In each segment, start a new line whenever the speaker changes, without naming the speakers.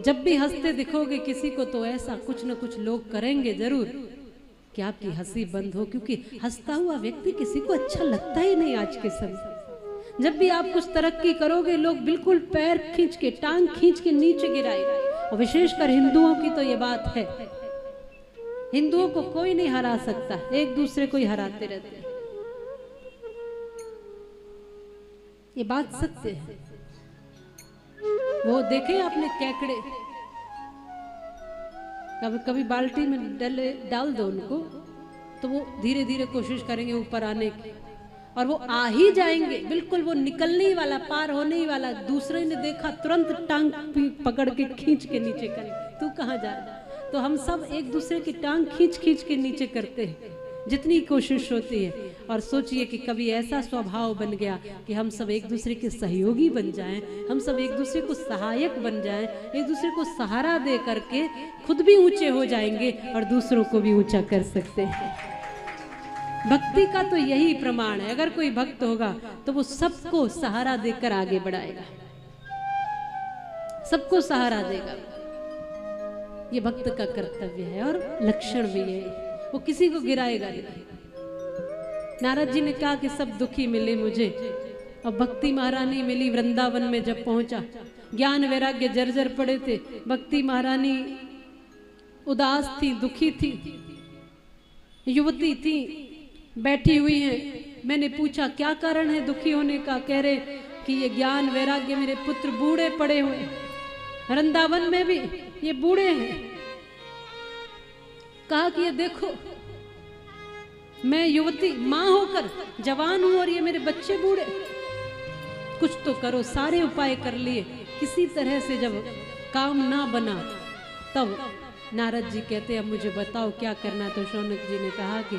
जब भी हंसते दिखोगे किसी को तो ऐसा कुछ न कुछ लोग करेंगे जरूर कि आपकी हंसी बंद हो, क्योंकि हंसता हुआ व्यक्ति किसी को अच्छा लगता ही नहीं आज के समय। जब भी आप कुछ तरक्की करोगे लोग बिल्कुल पैर खींच के, टांग खींच के नीचे गिराएंगे। और विशेषकर हिंदुओं की तो ये बात है, हिंदुओं को कोई नहीं हरा सकता, एक दूसरे को ही हराते रहते हैं। ये बात सत्य है। वो देखे आपने केकड़े, कभी कभी बाल्टी में डाल दो उनको तो वो धीरे धीरे कोशिश करेंगे ऊपर आने की, और वो आ ही जाएंगे, बिल्कुल वो निकलने ही वाला, पार होने ही वाला। दूसरे ने देखा तुरंत टांग पकड़ के खींच के नीचे करे, तू कहाँ जा रहा। तो हम सब एक दूसरे की टांग खींच खींच के नीचे करते हैं जितनी कोशिश होती है। और सोचिए कि कभी ऐसा स्वभाव बन गया कि हम सब एक दूसरे के सहयोगी बन जाएं, हम सब एक दूसरे को सहायक बन जाएं, एक दूसरे को सहारा दे करके खुद भी ऊंचे हो जाएंगे और दूसरों को भी ऊंचा कर सकते हैं। भक्ति का तो यही प्रमाण है। अगर कोई भक्त होगा तो वो सबको सहारा देकर आगे बढ़ाएगा, सबको सहारा देगा। ये भक्त का कर्तव्य है और लक्षण भी है, वो किसी को गिराएगा नहीं। नारद जी ने कहा कि सब दुखी मिले मुझे, और भक्ति महारानी मिली वृंदावन में जब पहुंचा। ज्ञान वैराग्य जर्जर पड़े थे, भक्ति महारानी उदास थी, दुखी थी, युवती थी, बैठी हुई है। मैंने पूछा क्या कारण है दुखी होने का। कह रहे कि ये ज्ञान वैराग्य मेरे पुत्र बूढ़े पड़े हुए, वृंदावन में भी ये बूढ़े हैं। कहा कि ये देखो मैं युवती मां होकर जवान हूं और ये मेरे बच्चे बूढ़े, कुछ तो करो। सारे उपाय कर लिए, किसी तरह से जब काम ना बना तब नारद जी कहते अब मुझे बताओ क्या करना। तो शौनक जी ने कहा कि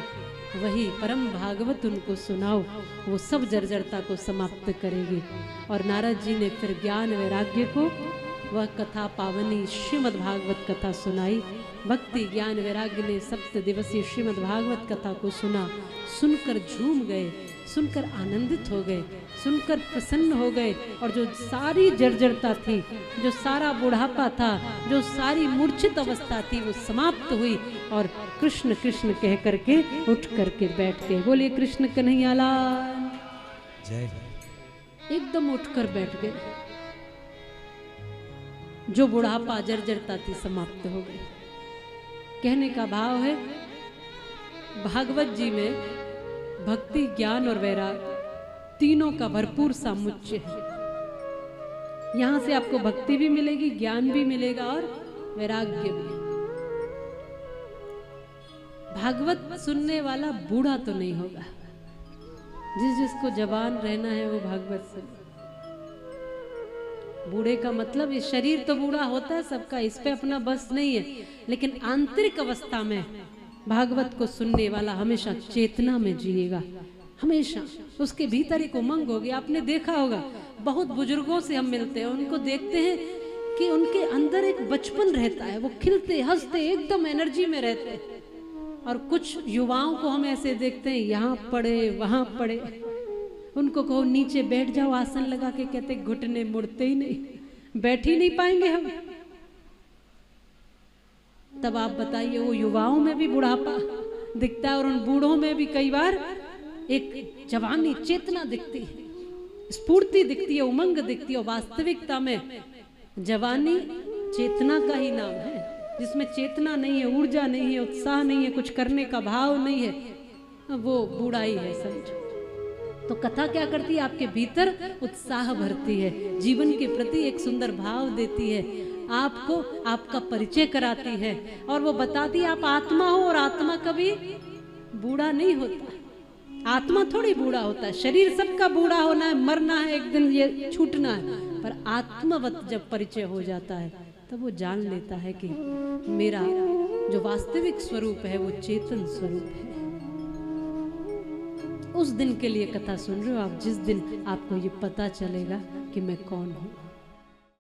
वही परम भागवत उनको सुनाओ, वो सब जर्जरता को समाप्त करेगी। और नारद जी ने फिर ज्ञान वैराग्य को वह कथा पावनी श्रीमद् भागवत कथा सुनाई। भक्ति ज्ञान वैराग्य ने 7 दिवसीय श्रीमद् भागवत कथा को सुना। सुनकर झूम गए, सुनकर आनंदित हो गए, सुनकर प्रसन्न हो गए। और जो सारी जर्जरता थी, जो सारा बुढ़ापा था, जो सारी मूर्छित अवस्था थी, वो समाप्त हुई। और कृष्ण कृष्ण कह करके उठ करके बैठ गए। बोलिए कृष्ण कन्हैया लाल जय। एकदम उठकर बैठ गए। जो बुढ़ापा जर्जरता थी समाप्त हो गई। कहने का भाव है भागवत जी में भक्ति ज्ञान और वैराग्य तीनों का भरपूर सामुच्य है। यहां से आपको भक्ति भी मिलेगी, ज्ञान भी मिलेगा और वैराग्य भी। भागवत सुनने वाला बूढ़ा तो नहीं होगा, जिसको जवान रहना है वो भागवत सुने। बूढ़े का मतलब ये शरीर तो बूढ़ा होता है सबका, इस पे अपना बस नहीं है, लेकिन आंतरिक अवस्था में भागवत को सुनने वाला हमेशा चेतना में जिएगा। हमेशा उसके भीतर एक उमंग होगी। आपने देखा होगा बहुत बुजुर्गों से हम मिलते हैं, उनको देखते हैं कि उनके अंदर एक बचपन रहता है, वो खिलते हंसते एकदम एनर्जी में रहते हैं। और कुछ युवाओं को हम ऐसे देखते हैं यहाँ पड़े वहां पड़े, उनको कहो नीचे बैठ जाओ आसन लगा के, कहते घुटने मुड़ते ही नहीं, बैठ ही नहीं पाएंगे हम। तब आप बताइए वो युवाओं में भी बुढ़ापा दिखता है और उन बूढ़ों में भी कई बार एक जवानी चेतना दिखती है, स्फूर्ति दिखती है, उमंग दिखती है। वास्तविकता में जवानी चेतना का ही नाम है। जिसमें चेतना नहीं है, ऊर्जा नहीं है, उत्साह नहीं है, कुछ करने का भाव नहीं है, वो बूढ़ाई है समझो। तो कथा क्या करती है, आपके भीतर उत्साह भरती है, जीवन के प्रति एक सुंदर भाव देती है, आपको आपका परिचय कराती है और वो बताती है आप आत्मा हो। और आत्मा कभी बूढ़ा नहीं होता, आत्मा थोड़ी बूढ़ा होता है। शरीर सबका बूढ़ा होना है, मरना है, एक दिन ये छूटना है, पर आत्मवत जब परिचय हो जाता है तब वो जान लेता है कि मेरा जो वास्तविक स्वरूप है वो चेतन स्वरूप है। उस दिन के लिए कथा सुन रहे हो आप, जिस दिन आपको ये पता चलेगा कि मैं कौन हूँ।